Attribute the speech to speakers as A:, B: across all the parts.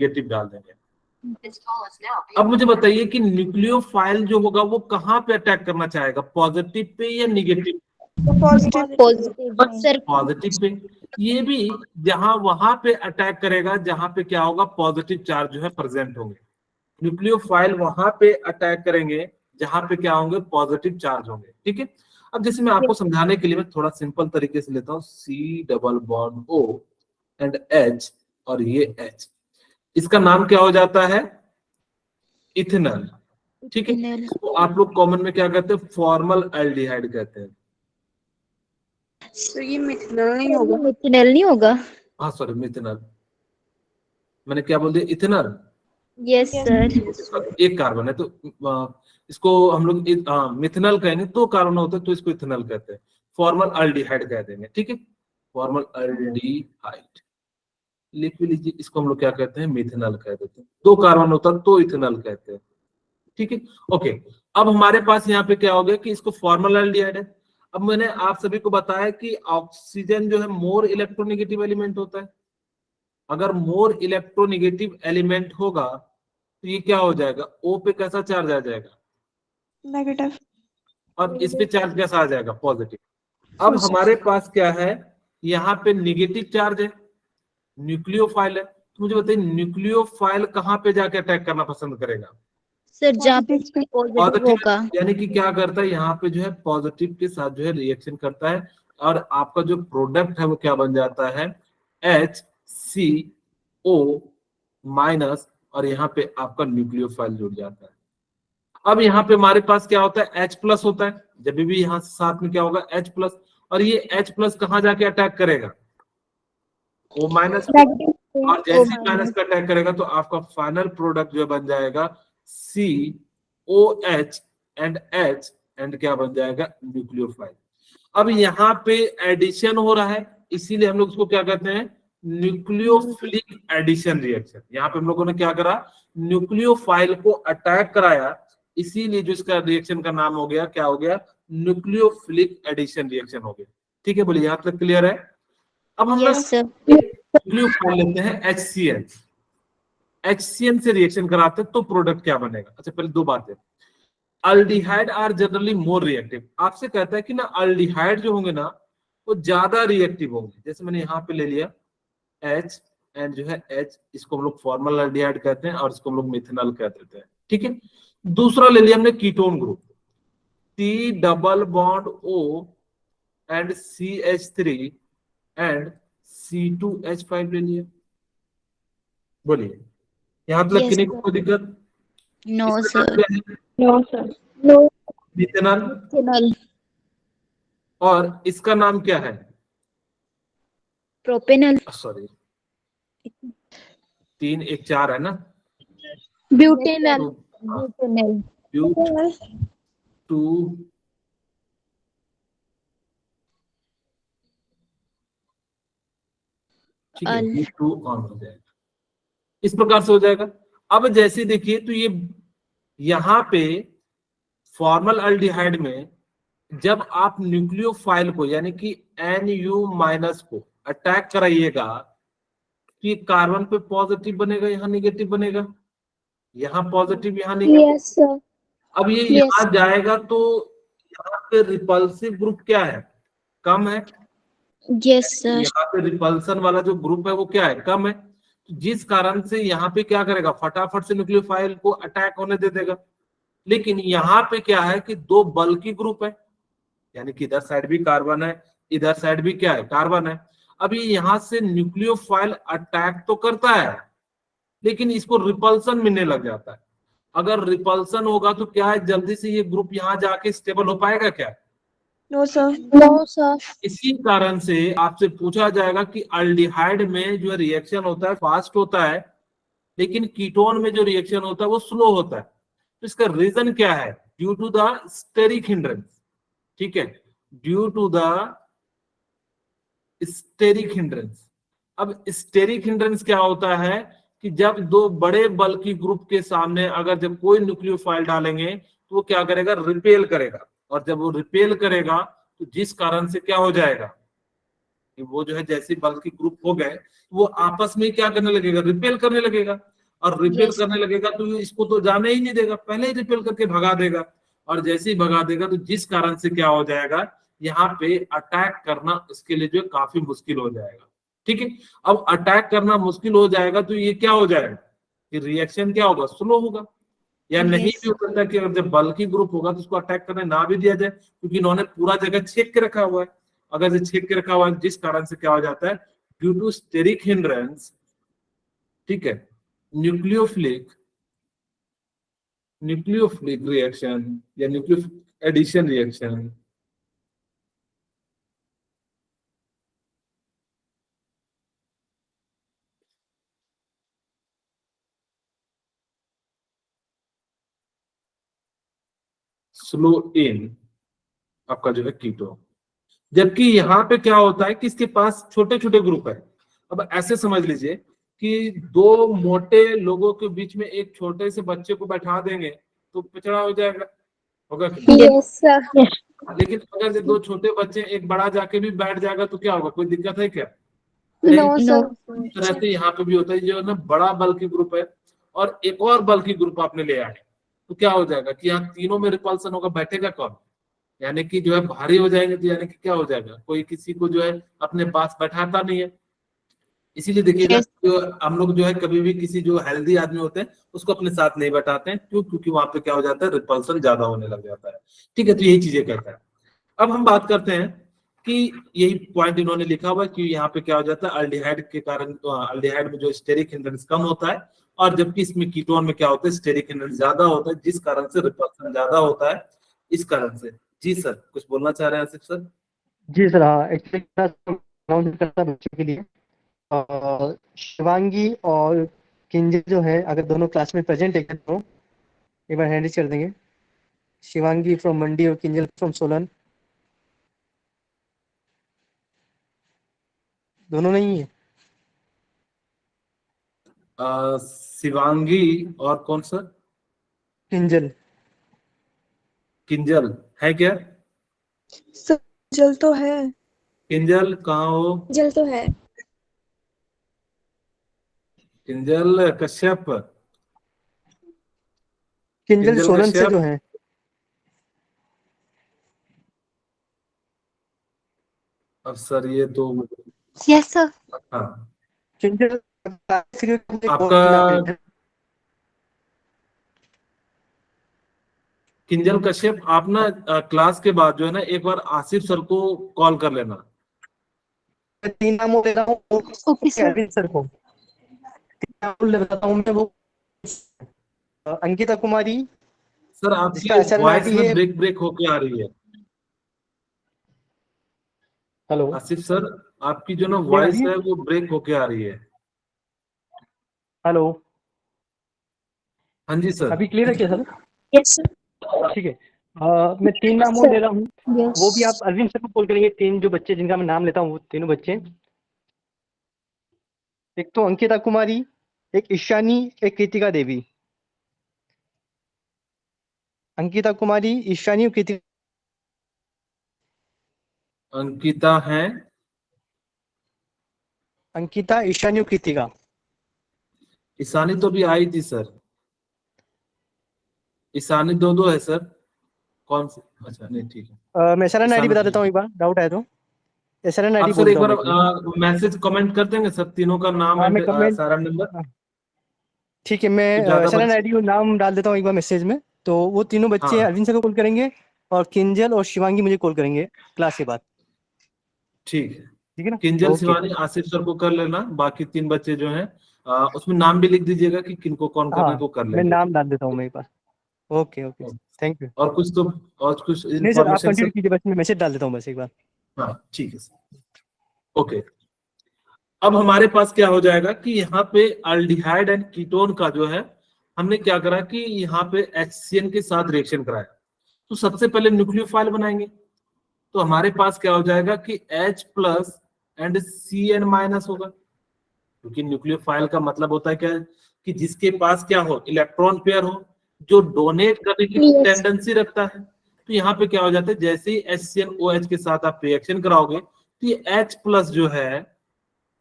A: Negative डाल देंगे। अब मुझे बताइए कि न्यूक्लियोफाइल जो होगा वो कहाँ पे अटैक करना चाहेगा, पॉजिटिव पे या निगेटिव? Positive pay. ये भी जहां वहां पे अटैक करेगा जहां पे क्या होगा, पॉजिटिव चार्ज जो है प्रेजेंट होंगे। न्यूक्लियोफाइल वहां पे अटैक करेंगे जहां पे क्या होंगे, पॉजिटिव चार्ज होंगे। ठीक है। अब जैसे मैं आपको समझाने के लिए मैं थोड़ा सिंपल तरीके से लेता हूँ, C double bond O and H और ये H, इसका नाम क्या हो जाता है, इथेनॉल। ठीक है। तो आप लोग कॉमन में क्या कहते हैं, फॉर्मल एल्डिहाइड कहते हैं।
B: तो ये मिथेनॉल नहीं होगा?
C: मिथेनॉल नहीं होगा?
A: हाँ सॉरी, मिथेनॉल, मैंने क्या बोल दिया, इथेनॉल।
C: Yes sir.
A: एक कार्बन है तो इसको हम लोग मिथेनॉल कहेंगे, तो कार्बन होता है तो इसको इथेनॉल कहते हैं, फॉर्मल एल्डिहाइड कह देंगे। ठीक है, फॉर्मल एल्डिहाइड लिख लीजिए, इसको हम लोग क्या कहते हैं, मिथेनॉल कह देते हैं। दो कार्बन होता है तो इथेनॉल कहते हैं। ठीक है, ओके। अब हमारे पास यहाँ पे क्या हो गया कि इसको फॉर्मल एल्डिहाइड है। अब मैंने आप सभी को बताया कि ऑक्सीजन जो है मोर इलेक्ट्रोनेगेटिव एलिमेंट होता है। अगर मोर इलेक्ट्रोनेगेटिव एलिमेंट होगा तो ये क्या हो जाएगा, O पे कैसा चार्ज आ जाएगा,
B: नेगेटिव,
A: और इस पे चार्ज कैसा आ जाएगा, पॉजिटिव। अब हमारे पास क्या है, यहाँ पे निगेटिव चार्ज है, न्यूक्लियोफाइल है। तो मुझे बताइए न्यूक्लियोफाइल कहाँ पे जाके अटैक करना पसंद करेगा,
C: सर जहाँ पे पॉजिटिव होगा।
A: यानी कि क्या करता है, यहाँ पे जो है पॉजिटिव के साथ जो है रिएक्शन करता है, और आपका जो प्रोडक्ट है वो क्या बन जाता है, HCO माइनस, और यहाँ पे आपका न्यूक्लियोफाइल जुड़ जाता है। अब यहाँ पे हमारे पास क्या होता है, H प्लस होता है, जब भी यहाँ साथ में क्या होगा, H प्लस, और ये H प्लस कहाँ जाके अटैक करेगा, O माइनस, और जैसे ही माइनस का अटैक करेगा तो आपका फाइनल प्रोडक्ट जो बन जाएगा COH एंड H एंड क्या बन जाएगा, न्यूक्लियोफाइल। अब यहाँ पे एडिशन हो रहा है, इसीलिए हम लोग उसको क्या कहते हैं, न्यूक्लियोफिलिक एडिशन रिएक्शन। यहाँ पे हम लोगों ने क्या करा, न्यूक्लियोफाइल को अटैक कराया, इसीलिए जो इसका रिएक्शन का नाम हो गया, क्या हो गया, न्यूक्लियोफिलिक एडिशन रिएक्शन हो गया। ठीक है, बोलिए यहाँ तक क्लियर है। अब हम न्यूक्लियोफाइल लेते हैं HCl, HCl से रिएक्शन कराते हैं तो प्रोडक्ट क्या बनेगा। अच्छा पहले दो बातें, aldehyde are generally more reactive. आपसे कहता है कि ना अल्डिहाइड जो होंगे ना वो ज्यादा रिएक्टिव होंगे। जैसे मैंने यहाँ पे ले लिया H एंड जो है H, इसको हम लोग फॉर्मल अल्डिहाइड कहते हैं और इसको हम लोग मिथेनॉल कह देते हैं। ठीक है, दूसरा ले लिया हमने ketone group, C double bond O and CH3 and C2H5 ले लिया। बोलिए यहाँ तक किसी को दिक्कत?
C: No sir,
B: no sir,
A: methanol, और इसका नाम क्या है,
C: प्रोपेनॉल,
A: सॉरी 3 1 4 है ना,
C: ब्यूटेनॉल,
A: ब्यूट टू, ठीक है, ब्यूट टू ऑन हो जाएगा, इस प्रकार से हो जाएगा। अब जैसे देखिए तो ये यहाँ पे फॉर्मल अल्डिहाइड में जब आप न्यूक्लियोफाइल को यानी कि NU माइनस को अटैक कराइएगा तो ये कार्बन पे पॉजिटिव बनेगा, यहाँ निगेटिव बनेगा, यहाँ पॉजिटिव यहाँ निगेटिव। अब ये यहाँ जाएगा तो यहाँ पे रिपल्सिव ग्रुप क्या है, कम है।
C: Yes sir.
A: यहाँ पे रिपल्सन वाला जो ग्रुप है वो क्या है, कम है, जिस कारण से यहाँ पे क्या करेगा, फटाफट से न्यूक्लियोफाइल को अटैक होने दे देगा। लेकिन यहाँ पे क्या है कि दो बल्की ग्रुप है, यानी कि इधर साइड भी कार्बन है, इधर साइड भी क्या है, कार्बन है। अभी यहाँ से न्यूक्लियोफाइल अटैक तो करता है लेकिन इसको रिपल्सन मिलने लग जाता है। अगर रिपल्सन होगा तो क्या है, जल्दी से ये ग्रुप यहाँ जाके स्टेबल हो पाएगा क्या,
B: नो सर,
C: नो सर।
A: इसी कारण से आपसे पूछा जाएगा कि अल्डिहाइड में जो रिएक्शन होता है फास्ट होता है लेकिन कीटोन में जो रिएक्शन होता है वो स्लो होता है। तो इसका रीजन क्या है, due to the steric hindrance. ठीक है, due to the steric hindrance. अब स्टेरिक हिंड्रेंस क्या होता है कि जब दो बड़े बल्की ग्रुप के सामने अगर जब कोई न्यूक्लियोफाइल डालेंगे तो वो क्या करेगा, रिपेल करेगा, और जब वो रिपेल करेगा तो जिस कारण से क्या हो जाएगा, कि वो जो है जैसे बल्कि ग्रुप हो गए वो आपस में क्या करने लगेगा, रिपेल करने लगेगा, और रिपेल
C: Yes.
A: करने लगेगा तो ये इसको तो जाने ही नहीं देगा, पहले ही रिपेल करके भगा देगा। और जैसे ही भगा देगा तो जिस कारण से क्या हो जाएगा, यहाँ पे अटैक करना इसके लिए जो है काफी मुश्किल हो जाएगा। ठीक है, अब अटैक करना मुश्किल हो जाएगा तो ये क्या हो जाएगा कि रिएक्शन क्या होगा, स्लो होगा, या नहीं
C: Yes.
A: भी हो सकता है कि अगर जब बल्कि ग्रुप होगा तो उसको अटैक करने ना भी दिया जाए, क्योंकि इन्होंने पूरा जगह छेक के रखा हुआ है। अगर ये छेक के रखा हुआ है जिस कारण से क्या हो जाता है, ड्यू टू स्टेरिक हिंड्रेंस, ठीक है, न्यूक्लियोफिलिक रिएक्शन या न्यूक्लियो एडिशन रिएक्शन, स्लो इन आपका जो है कीटोन। जबकि यहाँ पे क्या होता है कि इसके पास छोटे छोटे ग्रुप है। अब ऐसे समझ लीजिए कि दो मोटे लोगों के बीच में एक छोटे से बच्चे को बैठा देंगे तो पिछड़ा हो जाएगा, होगा कि नहीं?
C: Yes, sir.
A: लेकिन अगर ये दो छोटे बच्चे एक बड़ा जाके भी बैठ जाएगा तो क्या होगा, कोई दिक्कत है क्या?
C: No,
A: नहीं।
C: sir.
A: इस तरह से यहाँ पे भी होता है, जो है ना बड़ा बल्कि ग्रुप है और एक और बल्कि ग्रुप आपने ले आए तो क्या हो जाएगा कि यहाँ तीनों में रिपल्सन होगा, बैठेगा कौन, यानी कि जो है भारी हो जाएंगे, तो यानी कि क्या हो जाएगा, कोई किसी को जो है अपने पास बैठाता नहीं है। इसीलिए देखिएगा
C: Yes.
A: जो हम लोग जो है कभी भी किसी जो हेल्दी आदमी होते हैं उसको अपने साथ नहीं बैठाते हैं, क्यों, क्योंकि वहां पे क्या हो जाता है, रिपल्सन ज्यादा होने लग जाता है। ठीक है, तो यही चीजें करता है। अब हम बात करते हैं कि यही पॉइंट इन्होंने लिखा हुआ है कि यहाँ पे क्या हो जाता है, अल्डिहाइड के कारण अल्डिहाइड में जो स्टेरिक हिंड्रेंस कम होता है, और जबकि इसमें कीटोन में क्या होता है, स्टेरिक हिंड्रेंस ज्यादा होता है, जिस कारण से रिपल्सन ज्यादा होता है, इस कारण से। जी सर, कुछ बोलना चाह रहे हैं आसिफ सर?
D: जी सर, हाँ एक्चुअली अनाउंस करता है बच्चों के लिए। शिवांगी और किंजल जो है, अगर दोनों क्लास में प्रेजेंट है तो एक बार हैंड रेज कर देंगे। शिवांगी फ्रॉम मंडी और किंजल फ्रॉम सोलन, दोनों नहीं है।
A: शिवांगी और कौन सर?
D: किंजल।
A: किंजल है क्या?
B: सर जल तो है।
A: किंजल कहाँ हो?
C: जल तो है।
A: किंजल कश्यप।
D: किंजल
A: किंजल
D: सोलन से
A: कश्यप।
D: जो है।
A: अब सर ये तो
C: Yes, sir.
A: हाँ,
D: किंजल
A: आपका किंजल कश्यप, आप ना क्लास के बाद जो है ना एक बार आसिफ सर को कॉल कर लेना।
D: मैं 3 नाम ले रहा हूँ
C: Okay, sir.
D: अरविंद सर को। 3 नाम ले बताता हूँ मैं, वो अंकिता कुमारी,
A: सर
D: जिसका
A: आपकी
D: SRNID
A: वॉइस में
D: है।
A: ब्रेक ब्रेक होके आ रही है।
D: हेलो,
A: आसिफ सर, आपकी जो ना
D: ये
A: वॉइस
D: वाली?
A: है वो ब्रेक होके आ रही है।
D: हेलो,
A: हाँ जी सर।
D: अभी क्लियर है क्या सर?
C: Yes, sir.
D: ठीक है। मैं 3 नाम और ले रहा हूँ,
C: Yes.
D: वो भी आप अरविंद सर को कॉल करेंगे। 3 जो बच्चे जिनका मैं नाम लेता हूँ, वो तीनों बच्चे, एक तो अंकिता कुमारी, एक ईशानी, एक कृतिका देवी। अंकिता कुमारी, ईशानी और कृतिका।
A: अंकिता है,
D: अंकिता, ईशानी और कृतिका।
A: ईशानी तो भी आई थी सर। ईशानी दो है सर। कौन सी? अच्छा नहीं, ठीक है।
D: मैं SRNID
A: ईशानी
D: बता देता हूँ, एक बार डाउट है तो।
A: आप
D: SRNID
A: सर एक
D: बोलता
A: बार
D: हूँ मैं।
A: मैसेज कमेंट कर देंगे सर, तीनों का नाम
D: हाँ,
A: एंड
D: मैं कमेंट।
A: सारा नंबर।
D: ठीक है, मैं
A: तो ज्यादा बच्चे
D: SRNID और नाम डाल देता हूँ एक बार मैसेज में। तो वो तीनों बच्चे
A: हाँ
D: अरविंद सर को कॉल करेंगे, और किंजल और शिवांगी मुझे कॉल करेंगे क्लास के बाद।
A: ठीक है।
D: ठीक है ना?
A: किंजल
D: ओके।
A: शिवानी आसिफ सर को कर लेना, बाकी 3 बच्चे जो हैं उसमें नाम भी लिख दीजिएगा कि किनको कौन करना है,
D: हाँ,
A: तो कर
D: मैं
A: लेंगे।
D: नाम डाल देता हूँ मैं एक बार। Okay okay, thank you.
A: और कुछ तो और कुछ
D: नहीं सर, आप
A: इन्फॉर्मेशन सर?
D: कंटिन्यू कीजिए, बस मैं मैसेज डाल देता हूँ बस एक बार।
A: हाँ ठीक है सर, ओके। अब हमारे पास क्या हो जाएगा कि यहाँ पे अल्डिहाइड एंड कीटोन का जो है हमने क्या करा कि यहाँ पे HCN के साथ रिएक्शन कराया। तो सबसे पहले न्यूक्लियोफाइल बनाएंगे, तो हमारे पास क्या हो जाएगा कि H plus and CN minus होगा, क्योंकि न्यूक्लियोफाइल का मतलब होता है क्या, कि जिसके पास क्या हो, इलेक्ट्रॉन पेयर हो, जो डोनेट करने की
C: Yes.
A: टेंडेंसी रखता है। तो यहाँ पे क्या हो जाता है, जैसे ही HCnOH के साथ आप रिएक्शन कराओगे तो ये H प्लस जो है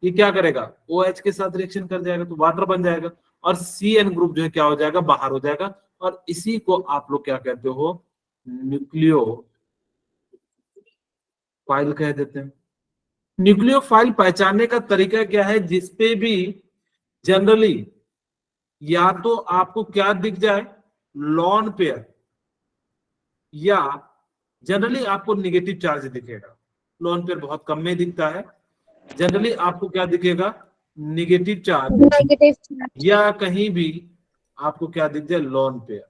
A: ये क्या करेगा, OH के साथ रिएक्शन कर जाएगा तो वाटर बन जाएगा, और CN ग्रुप जो है क्या हो जाएगा, बाहर हो जाएगा, और इसी को आप लोग क्या कहते हो, न्यूक्लियोफाइल कह देते हैं। न्यूक्लियोफाइल पहचानने का तरीका क्या है, जिसपे भी जनरली या तो आपको क्या दिख जाए, लॉन पेयर, या जनरली आपको निगेटिव चार्ज दिखेगा। लॉन पेयर बहुत कम में दिखता है, जनरली आपको क्या दिखेगा, निगेटिव चार्ज,
C: नेगेटिव
A: या कहीं भी आपको क्या दिख जाए, लॉन पेयर,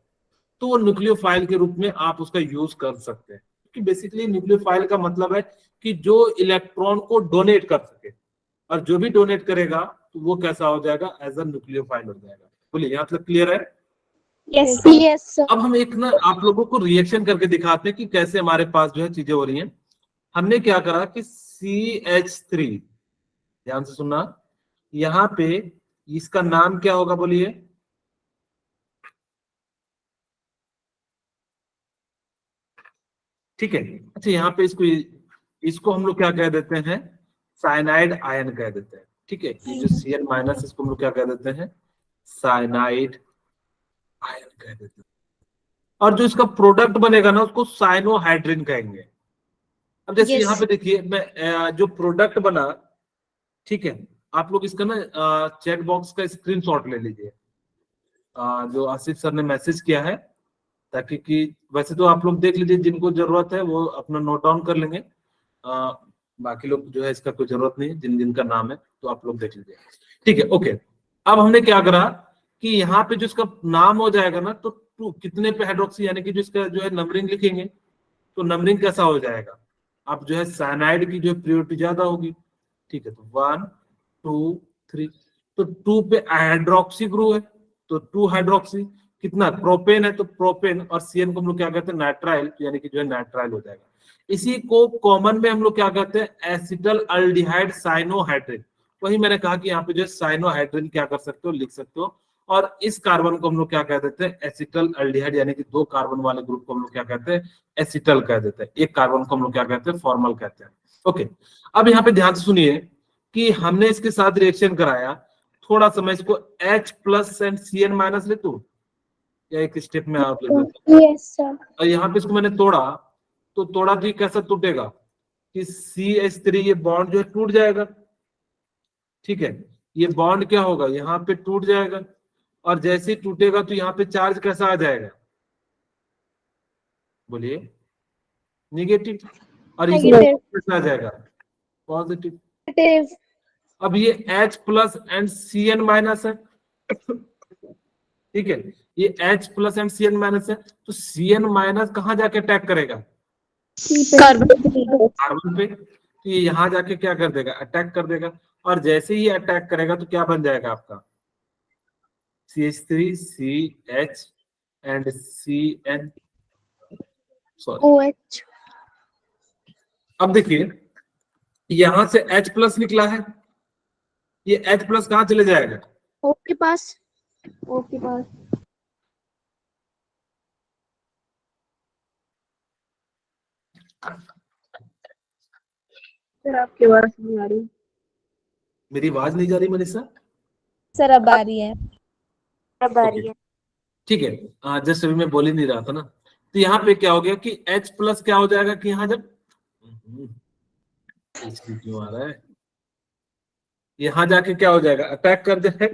A: तो वो न्यूक्लियोफाइल के रूप में आप उसका यूज कर सकते हैं। क्योंकि बेसिकली न्यूक्लियोफाइल का मतलब है कि जो इलेक्ट्रॉन को डोनेट कर सके, और जो भी डोनेट करेगा तो वो कैसा हो जाएगा, एज अ न्यूक्लियोफाइल हो जाएगा। बोलिए, यहाँ तक क्लियर है?
C: Yes yes sir.
A: अब हम एक ना आप लोगों को रिएक्शन करके दिखाते हैं कि कैसे हमारे पास जो है चीजें हो रही हैं। हमने क्या करा कि CH3, ध्यान से सुनना, यहाँ पे इसका नाम क्या होगा, बोलिए, ठीक है। अच्छा, यहाँ पे इसको हम लोग क्या कह देते हैं, साइनाइड आयन कह देते हैं, ठीक है। ये जो Cn माइनस, इसको हम लोग क्या कह देते हैं, साइनाइड आयन कह देते हैं। और जो इसका प्रोडक्ट बनेगा ना, उसको साइनोहाइड्रिन कहेंगे। अब जैसे
C: Yes.
A: यहाँ पे देखिए, मैं जो प्रोडक्ट बना, ठीक है, आप लोग इसका ना चैट बॉक्स का स्क्रीनशॉट ले लीजिए, जो आसिफ सर ने मैसेज किया है, ताकि कि वैसे तो आप लोग देख लीजिए, जिनको जरूरत है वो अपना नोट डाउन कर लेंगे, बाकी लोग जो है इसका कोई जरूरत नहीं है, जिन जिन का नाम है तो आप लोग देख लीजिए, ठीक है। ओके, अब हमने क्या करा कि यहाँ पे जो इसका नाम हो जाएगा ना, तो टू कितने पे हाइड्रोक्सी, यानी कि जो इसका जो है नंबरिंग लिखेंगे, तो नंबरिंग कैसा हो जाएगा, अब जो है साइनाइड की जो प्रियोरिटी ज्यादा होगी, ठीक है, तो 1 2 3, तो 2 पे हाइड्रोक्सी ग्रुप है, तो 2 हाइड्रोक्सी, कितना प्रोपेन है, तो प्रोपेन, और CN को हम लोग क्या कहते हैं, नाइट्राइल, यानी कि जो है नाइट्राइल हो जाएगा। इसी को कॉमन में हम लोग क्या कहते हैं, एसिटल अल्डिहाइड साइनोहाइड्रिन। वही मैंने कहा कि यहाँ पे जो है साइनोहाइड्रिन क्या कर सकते हो, लिख सकते हो, और इस कार्बन को हम लोग क्या कह देते हैं, एसिटल अल्डिहाइड, यानी कि 2 कार्बन वाले ग्रुप को हम लोग क्या कहते हैं, एसिटल कह देते हैं, एक कार्बन को हम लोग क्या कहते हैं, फॉर्मल कहते हैं। ओके, अब यहाँ पे ध्यान से सुनिए कि हमने इसके साथ रिएक्शन कराया, थोड़ा सा मैं इसको H plus and CN minus ले तू, या एक स्टेप में आप ले देते हो,
C: यस सर।
A: और यहाँ पे इसको मैंने तोड़ा, तो तोड़ा तो ये कैसा टूटेगा कि CH3 ये बॉन्ड जो है टूट जाएगा, ठीक है, ये बॉन्ड क्या होगा, यहाँ पे टूट जाएगा, और जैसे ही टूटेगा तो यहाँ पे चार्ज कैसा आ जाएगा, बोलिए, नेगेटिव, और इस
C: Negative.
A: कैसा आ जाएगा, पॉजिटिव।
C: नेगेटिव।
A: अब ये H plus and CN minus है, ठीक है, ये H plus and CN minus है, तो CN माइनस कहाँ जाके अटैक करेगा, कार्बन पे, तो ये यहाँ जाके क्या कर देगा, अटैक कर देगा, और जैसे ही अटैक करेगा तो क्या बन जाएगा आपका, CH3 CH and CN, sorry.
C: OH।
A: अब देखिए, यहां से H प्लस निकला है, ये H प्लस कहाँ चले जाएगा,
C: O के पास। O के पास।
B: सर आपकी आवाज नहीं आ रही।
A: मेरी आवाज नहीं जा रही मनीषा?
C: सर अब आ रही है। अब आ रही है।
A: ठीक है, जस्ट अभी मैं बोल ही नहीं रहा था ना, तो यहाँ पे क्या हो गया कि H प्लस क्या हो जाएगा कि यहाँ जब क्यों आ रहा है, यहाँ जाके क्या हो जाएगा, अटैक कर जाएगा,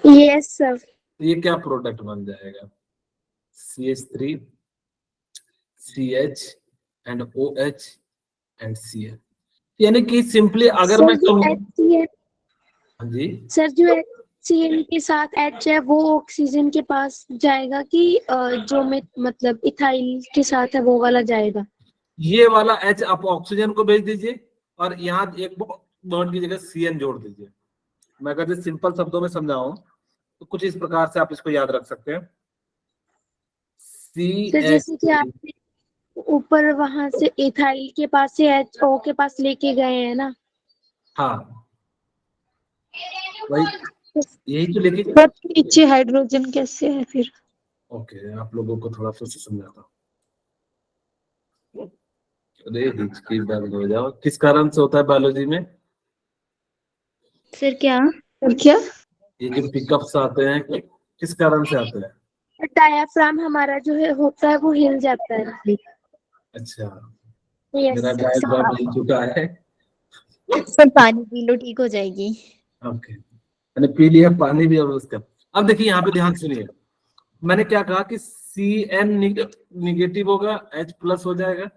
C: यस सर।
A: तो ये क्या प्रोडक्ट बन जाएगा, CH3 CH and OH and CN, यानी कि सिंपली अगर मैं कहूँ, हाँ जी,
C: सर जो HCl के साथ H है वो ऑक्सीजन के पास जाएगा कि जो में मतलब इथाइल के साथ है वो वाला जाएगा।
A: ये वाला H आप ऑक्सीजन को भेज दीजिए, और यहाँ एक बॉन्ड की जगह CN जोड़ दीजिए। मैं अगर सिंपल शब्दों में समझाऊं तो कुछ इस प्रकार से आप इसको याद रख सकते हैं,
C: सर जैसे कि आपने ऊपर वहां से इथाइल के पास से HO के पास लेके गए हैं ना।
A: हाँ, वही, यही तो, लेकिन
C: नीचे हाइड्रोजन कैसे है फिर?
A: ओके, आप लोगों को थोड़ा सा समझाता हूँ। अरे हिचकी बंद हो जाओ। किस कारण से होता है बायोलॉजी में?
E: सर क्या?
A: ये जो पिकअप्स आते हैं किस कारण से आते हैं?
C: डायाफ्राम हमारा जो है होता है वो हिल जाता है।
A: अच्छा,
C: यस
A: मेरा डायग्राम मिल चुका है।
E: सर पानी पी लो, ठीक हो जाएगी।
A: ओके, मैंने पी लिया पानी भी। अब उसका अब देखिए यहाँ पे ध्यान सुनिए, मैंने क्या कहा कि Cn निगेटिव होगा, H प्लस हो जाएगा।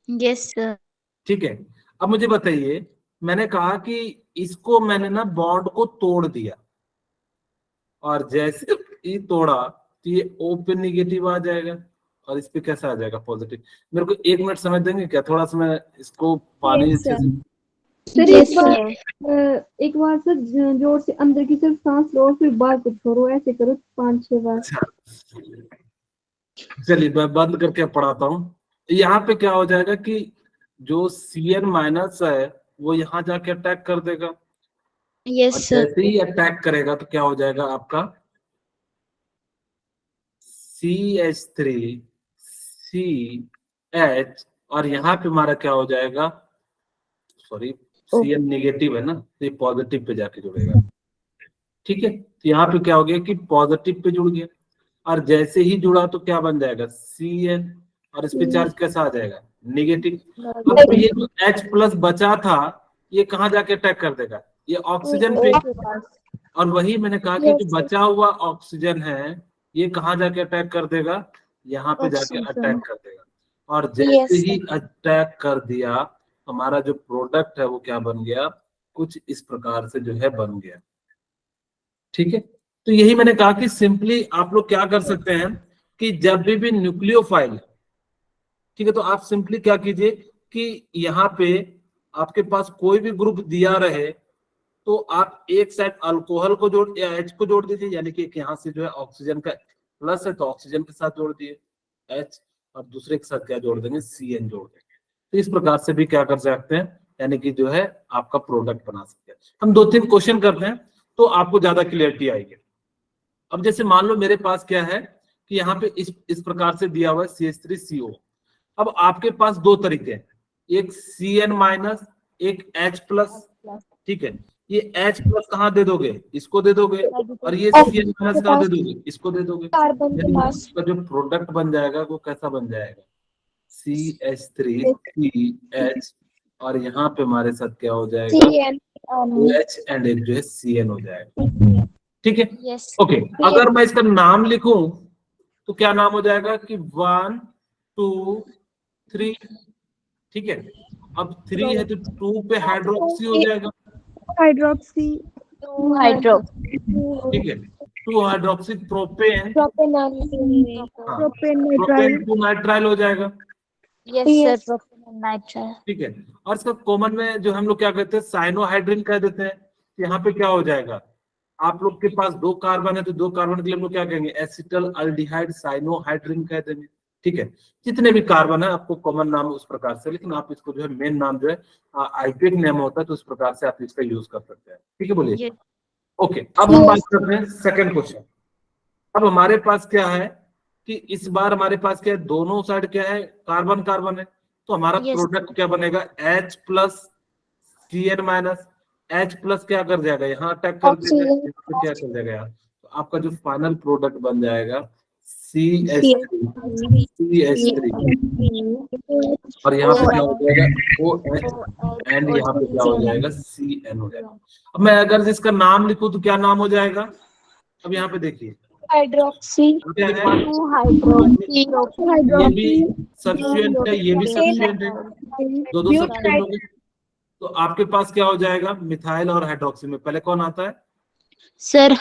E: Yes sir.
A: ठीक है, अब मुझे बताइए, मैंने कहा कि इसको मैंने ना बॉन्ड को तोड़ दिया, और जैसे ही तोड़ा तो ये O पे निगेटिव आ जाएगा और इस पे कैसा आ जाएगा? पॉजिटिव। मेरे को 1 मिनट समय देंगे क्या? थोड़ा सा मैं इसको पानी
C: Yes,
A: अच्छे से।
F: सर
C: Yes,
F: एक बार सर जोर से अंदर की तरफ सांस लो, फिर बाहर को छोड़ो, ऐसे करो 5-6 बार।
A: अच्छा, चलिए मैं बंद करके पढ़ाता हूँ। यहाँ पे क्या हो जाएगा कि जो Cn माइनस है वो यहाँ जाके अटैक कर देगा, और
E: यस सर।
A: जैसे ही अटैक करेगा तो क्या हो जाएगा आपका CH3 CH, और यहाँ पे हमारा क्या हो जाएगा, सॉरी Cn नेगेटिव है ना, तो ये पॉजिटिव पे जाके जुड़ेगा। ठीक है, तो यहाँ पे क्या हो गया कि पॉजिटिव पे जुड़ गया, और जैसे ही जुड़ा तो क्या बन जाएगा Cn, और इस पे चार्ज कैसा आ जाएगा? नेगेटिव। अब ये जो H प्लस बचा था ये कहाँ जाके अटैक कर देगा? ये ऑक्सीजन पे। और वही मैंने कहा कि जो बचा हुआ ऑक्सीजन है ये कहाँ जाके अटैक कर देगा? यहाँ पे जाके अटैक कर देगा, और जैसे ही अटैक कर दिया हमारा जो प्रोडक्ट है वो क्या बन गया? कुछ इस प्रकार से जो है बन गया। ठीक है, तो यही मैंने कहा कि सिंपली आप लोग क्या कर सकते हैं कि जब भी न्यूक्लियोफाइल, ठीक है, तो आप सिंपली क्या कीजिए कि यहाँ पे आपके पास कोई भी ग्रुप दिया रहे तो आप एक साइड अल्कोहल को जोड़ या H को जोड़ दीजिए, यानी कि यहाँ से जो है ऑक्सीजन का प्लस है तो ऑक्सीजन के साथ जोड़ दिए H, और दूसरे के साथ क्या जोड़ देंगे? Cn जोड़ देंगे। तो इस प्रकार से भी क्या कर सकते हैं, यानी कि जो है आपका प्रोडक्ट बना सकते हैं। हम 2-3 क्वेश्चन करते हैं तो आपको ज्यादा क्लियरिटी आएगी। अब जैसे मान लो मेरे पास क्या है कि यहाँ पे इस प्रकार से दिया हुआ है CH3CO। अब आपके पास 2 तरीके हैं, एक Cn माइनस, एक H प्लस। ठीक है, ये H प्लस कहाँ दे दोगे? इसको दे दोगे, और ये Cn माइनस कहाँ दे दोगे? इसको दे दोगे।
C: कार्बन के पास
A: इसका जो प्रोडक्ट बन जाएगा वो कैसा बन जाएगा? CH3CH, और यहाँ पे हमारे साथ क्या हो जाएगा?
C: CN
A: OH एंड एक जो है Cn हो जाएगा। ठीक है,
E: यस।
A: ओके। अगर मैं इसका नाम लिखूं तो क्या नाम हो जाएगा कि 1 2 3। ठीक है, अब 3 है तो 2 पे हाइड्रोक्सी हो जाएगा।
F: Hydroxy,
E: 2 hydro.
A: ठीक है, 2 हाइड्रोक्सी प्रोपेन,
C: प्रोपेनॉल
A: हाँ,
F: प्रोपेन नाइट्राइल।
A: प्रोपेन 2 नाइट्राइल हो जाएगा।
E: Yes sir, propane nitrile.
A: ठीक है, और इसका कॉमन में जो हम लोग क्या कहते हैं साइनोहाइड्रिन कह देते हैं। यहाँ पे क्या हो जाएगा, आप लोग के पास 2 कार्बन है तो 2 कार्बन के लिए हम लोग क्या कहेंगे? एसिटल अल्डिहाइड साइनोहाइड्रिन कह देंगे। ठीक है, जितने भी कार्बन है आपको कॉमन नाम उस प्रकार से, लेकिन आप इसको जो है मेन नाम जो है आईपीएक नेम होता है तो उस प्रकार से आप इसका यूज कर सकते हैं। ठीक है, बोलिए। ओके, अब हम बात करते हैं सेकंड क्वेश्चन। अब हमारे पास क्या है कि इस बार हमारे पास क्या है, दोनों साइड क्या है? कार्बन कार्बन है, तो हमारा प्रोडक्ट क्या बनेगा? H plus Cn minus. H plus क्या कर जाएगा? यहाँ अटैक कर देगा, तो क्या कर जाएगा यार? तो आपका जो फाइनल प्रोडक्ट बन जाएगा CH3, और यहाँ पे क्या हो जाएगा? OH, एंड यहाँ पे क्या हो जाएगा? Cn हो जाएगा। अब मैं अगर इसका नाम लिखूं तो क्या नाम हो जाएगा? अब यहाँ पे देखिए
C: हाइड्रोक्सी
A: क्या है,
E: 2 हाइड्रोक्सी।
A: ये भी सब्स्टिट्यूएंट है, ये भी सब्स्टिट्यूएंट है, दो सब्स्टिट्यूएंट हो गए। तो आपके पास क्या हो जाएगा? मिथाइल और हाइड्रोक्सी में पहले कौन आता है?
E: Sir
A: H।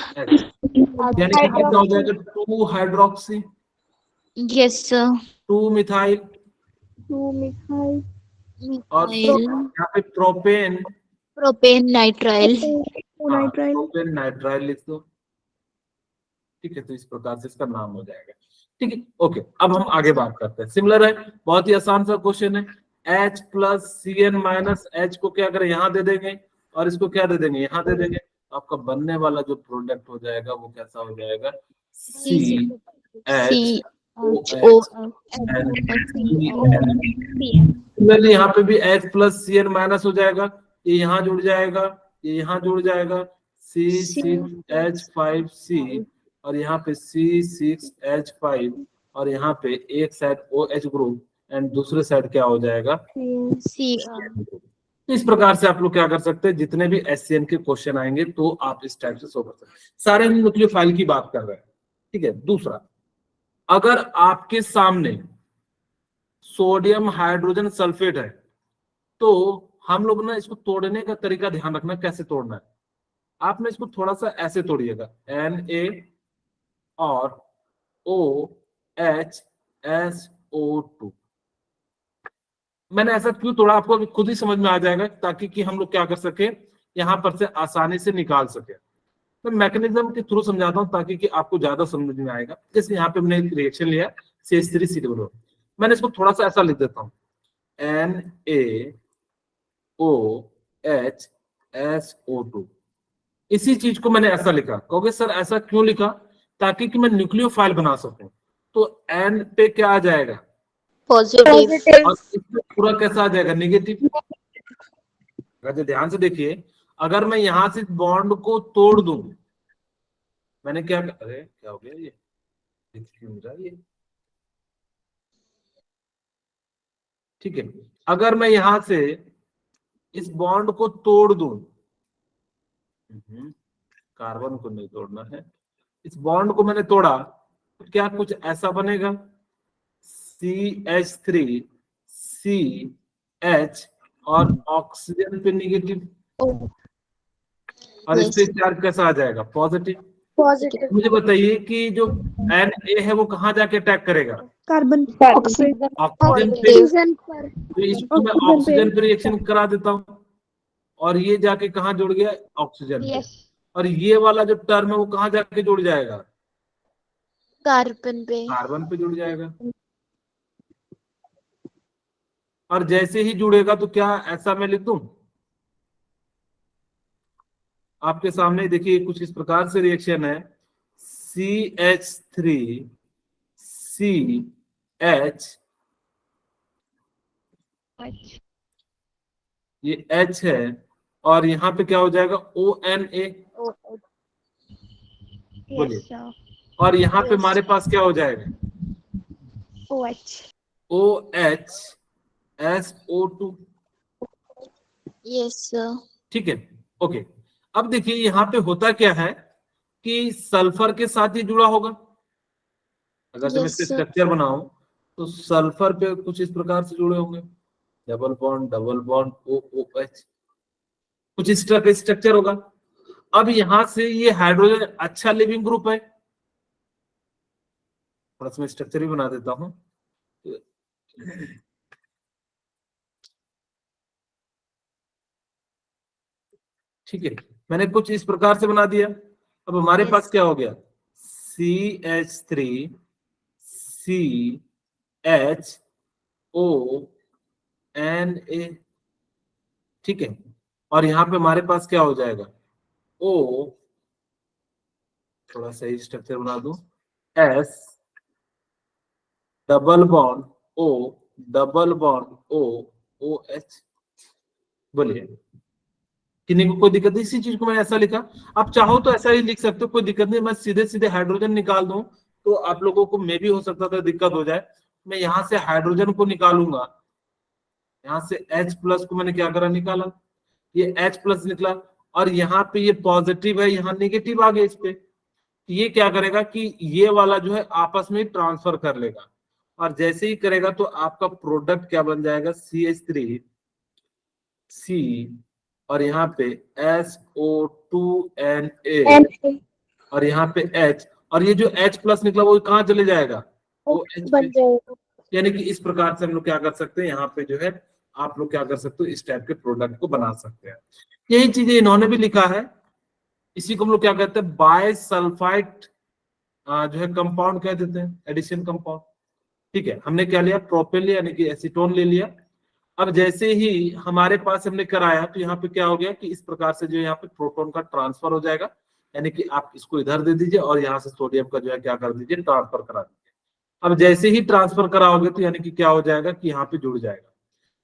A: यानी कि कितना हो जाएगा? 2 hydroxy,
E: yes sir.
A: 2 methyl,
F: 2 methyl,
A: और यहाँ पे propane,
E: propane nitrile.
F: Nitrile.
A: Propane nitrile लिख दो। ठीक है, तो इस प्रकार से इसका नाम हो जाएगा। ठीक है, ओके। अब हम आगे बात करते हैं, सिमिलर है, बहुत ही आसान सा क्वेश्चन है। H plus Cn minus H को क्या करें? यहाँ दे देंगे, और इसको क्या दे देंगे? यहाँ दे देंगे। आपका बनने वाला जो प्रोडक्ट हो जाएगा वो कैसा हो जाएगा? CH OH and Cn। Similarly यहाँ पे भी H प्लस Cn माइनस हो जाएगा, ये यहाँ जुड़ जाएगा, ये यहाँ जुड़ जाएगा, C6H5C और यहाँ पे C6H5 और यहाँ पे एक साइड OH ग्रुप एंड दूसरे साइड क्या हो जाएगा,
E: सी
A: इस प्रकार से आप लोग क्या कर सकते हैं, जितने भी एससीएन के क्वेश्चन आएंगे तो आप इस टाइप से सोल्व कर सकते हैं। सारे हम न्यूक्लियोफाइल की बात कर रहे हैं, ठीक है। दूसरा, अगर आपके सामने सोडियम हाइड्रोजन सल्फेट है तो हम लोग ना इसको तोड़ने का तरीका ध्यान रखना, कैसे तोड़ना है। आपने इसको थोड़ा सा ऐसे तोड़िएगा, Na और OHSO2। मैंने ऐसा क्यों तोड़ा आपको अभी खुद ही समझ में आ जाएगा, ताकि कि हम लोग क्या कर सके, यहाँ पर से आसानी से निकाल सके। मैं मैकेनिज्म के थ्रू समझाता हूँ ताकि कि आपको ज्यादा समझ में आएगा। जैसे यहाँ पे मैंने एक रिएक्शन लिया CH3COO, मैंने इसको थोड़ा सा ऐसा लिख देता हूँ, NaOHSO2। इसी चीज को मैंने ऐसा लिखा, कहोगे सर ऐसा क्यों लिखा, ताकि कि मैं न्यूक्लियोफाइल बना सकूं। तो N पे क्या आ जाएगा,
E: पॉजिटिव,
A: और इसमें पूरा कैसा आ जाएगा, नेगेटिव। अगर ध्यान से देखिए, अगर मैं यहां से बॉन्ड को तोड़ दूं, मैंने क्या, अरे क्या हो गया ये, क्यों रहा ये, ठीक है। अगर मैं यहां से इस बॉन्ड को तोड़ दूं, कार्बन को नहीं तोड़ना है, इस बॉन्ड को मैंने तोड़ा तो क्या कुछ ऐसा बनेगा, CH3CH और ऑक्सीजन पे नेगेटिव, और इस पे चार्ज कैसा आ जाएगा, पॉजिटिव।
C: पॉजिटिव।
A: मुझे बताइए कि जो Na है वो कहाँ जाके अटैक करेगा,
F: कार्बन
A: ऑक्सीजन पे।
C: ऑक्सीजन पर।
A: तो इसको मैं ऑक्सीजन पे रिएक्शन करा देता हूँ और ये जाके कहाँ जुड़ गया, ऑक्सीजन पे। और ये वाला जो टर्म है वो कहाँ जाके जुड़ जाएगा,
E: कार्बन पे।
A: कार्बन पे जुड़ जाएगा। और जैसे ही जुड़ेगा तो क्या ऐसा मैं लिख दूं, आपके सामने देखिए कुछ इस प्रकार से रिएक्शन है, CH3CH, ये H है और यहाँ पे क्या हो जाएगा, ONA। बोलिए, और यहाँ पे हमारे पास क्या हो जाएगा, OHSO2।
E: Yes sir.
A: ठीक है, ओके। अब देखिए यहाँ पे होता क्या है कि सल्फर के साथ ही जुड़ा होगा। अगर जब
E: Yes,
A: इसके
E: sir.
A: स्ट्रक्चर बनाओ तो सल्फर पे कुछ इस प्रकार से जुड़े होंगे, डबल बॉन्ड OOH, कुछ इस तरह का स्ट्रक्चर होगा। अब यहां से ये हाइड्रोजन अच्छा लिविंग ग्रुप है, थोड़ा सा मैं स्ट्रक्चर भी बना देता हूं। ठीक है, मैंने कुछ इस प्रकार से बना दिया। अब हमारे
E: Yes.
A: पास क्या हो गया, CH3CHONA, ठीक है। और यहाँ पे हमारे पास क्या हो जाएगा, O, थोड़ा सही स्ट्रक्चर बना दूं, S double bond O double bond OH। बोलिए, किन्हीं को कोई दिक्कत नहीं, इसी चीज को मैंने ऐसा लिखा। आप चाहो तो ऐसा ही लिख सकते हो, कोई दिक्कत नहीं। मैं सीधे सीधे हाइड्रोजन निकाल दूं तो आप लोगों को मे भी हो सकता था दिक्कत हो जाए। मैं यहाँ से हाइड्रोजन को निकालूंगा, यहाँ से H प्लस को मैंने क्या करा, निकाला, ये H प्लस निकला, और यहाँ पे ये पॉजिटिव है, यहाँ नेगेटिव आ गया इस पे। ये क्या करेगा कि ये वाला जो है आपस में ट्रांसफर कर लेगा, और जैसे ही करेगा तो आपका प्रोडक्ट क्या बन जाएगा, CH3C और यहाँ पे SO2Na और यहाँ पे H, और ये जो H प्लस निकला वो कहाँ चले जाएगा, वो H
C: बन जाएगा।
A: यानी कि इस प्रकार से हम लोग क्या कर सकते हैं, यहाँ पे जो है आप लोग क्या कर सकते हो, इस टाइप के प्रोडक्ट को बना सकते हैं। यही चीजें इन्होंने भी लिखा है, इसी को हम लोग क्या कहते हैं, बायसल्फाइड जो है कंपाउंड कह देते हैं, एडिशन कंपाउंड। ठीक है, हमने क्या लिया, प्रोपेन लिया, यानी कि एसीटोन ले लिया। अब जैसे ही हमारे पास हमने कराया तो यहाँ पे क्या हो गया कि इस प्रकार से जो यहाँ पे प्रोटॉन का ट्रांसफर हो जाएगा, यानी कि आप इसको इधर दे दीजिए और यहाँ से सोडियम का जो है क्या कर दीजिए, ट्रांसफर करा दीजिए। अब जैसे ही ट्रांसफर कराओगे तो यानी कि क्या हो जाएगा कि यहाँ पे जुड़ जाएगा।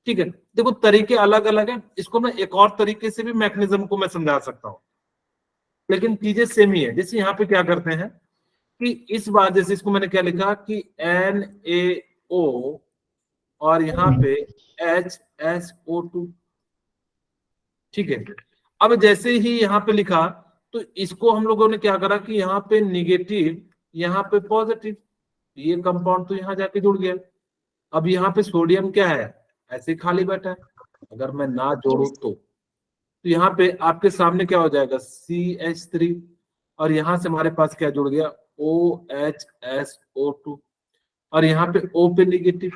A: ठीक है, देखो तरीके अलग अलग है, इसको मैं एक और तरीके से भी मैकेनिज्म को मैं समझा सकता हूँ, लेकिन चीजें सेम ही है। जैसे यहाँ पे क्या करते हैं कि इस बात, जैसे इसको मैंने क्या लिखा कि NaO और यहाँ पे HSO2, ठीक है। अब जैसे ही यहाँ पे लिखा तो इसको हम लोगों ने क्या करा कि यहाँ पे निगेटिव, यहाँ पे पॉजिटिव, ये कंपाउंड तो यहाँ जाके जुड़ गया। अब यहाँ पे सोडियम क्या है, ऐसे खाली बैठा है, अगर मैं ना जोड़ू तो यहाँ पे आपके सामने क्या हो जाएगा CH3, और यहाँ से हमारे पास क्या जुड़ गया OHSO2, और यहाँ पे O पे निगेटिव,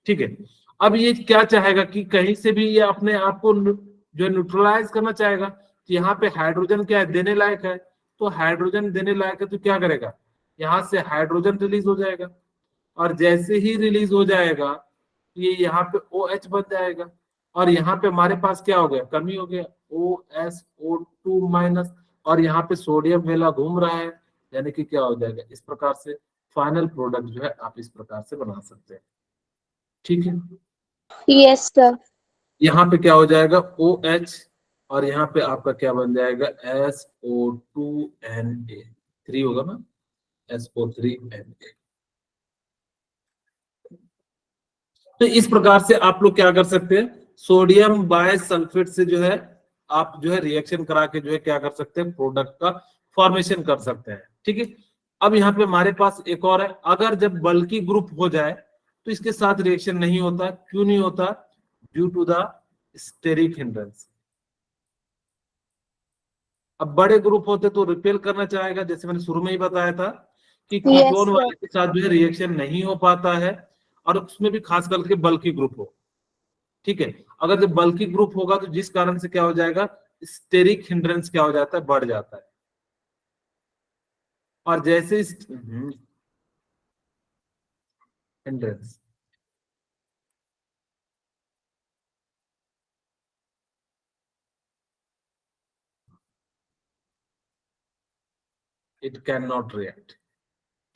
A: ठीक है। अब ये क्या चाहेगा कि कहीं से भी ये अपने आप को जो न्यूट्रलाइज करना चाहेगा, तो यहाँ पे हाइड्रोजन क्या है, देने लायक है, तो हाइड्रोजन देने लायक है तो क्या करेगा, यहाँ से हाइड्रोजन रिलीज हो जाएगा, और जैसे ही रिलीज हो जाएगा ये यहाँ पे OH बन जाएगा, और यहाँ पे हमारे पास क्या हो गया, कमी हो गया OSO2 माइनस, और यहाँ पे सोडियम वेला घूम रहा है, यानी कि क्या हो जाएगा, इस प्रकार से फाइनल प्रोडक्ट जो है आप इस प्रकार से बना सकते हैं, ठीक है।
C: Yes sir.
A: यहाँ पे क्या हो जाएगा OH, और यहाँ पे आपका क्या बन जाएगा SO2Na, 3 होगा ना, SO3Na। तो इस प्रकार से आप लोग क्या कर सकते हैं, सोडियम बायसल्फेट से जो है आप जो है रिएक्शन करा के जो है क्या कर सकते हैं, प्रोडक्ट का फॉर्मेशन कर सकते हैं, ठीक है। अब यहाँ पे हमारे पास एक और है, अगर जब बल्कि ग्रुप हो जाए तो इसके साथ रिएक्शन नहीं होता, क्यों नहीं होता, due to the steric hindrance. अब बड़े ग्रुप होते तो रिपेल करना चाहेगा, जैसे मैंने शुरू में ही बताया था कि कीटोन वाले के साथ जो है रिएक्शन नहीं हो पाता है, और उसमें भी खास करके बल्कि ग्रुप हो, ठीक है। अगर जब बल्कि ग्रुप होगा तो जिस कारण से क्या हो जाएगा, स्टेरिक हिंड्रेंस क्या हो जाता है, बढ़ जाता है, और जैसे hindrance it can not react,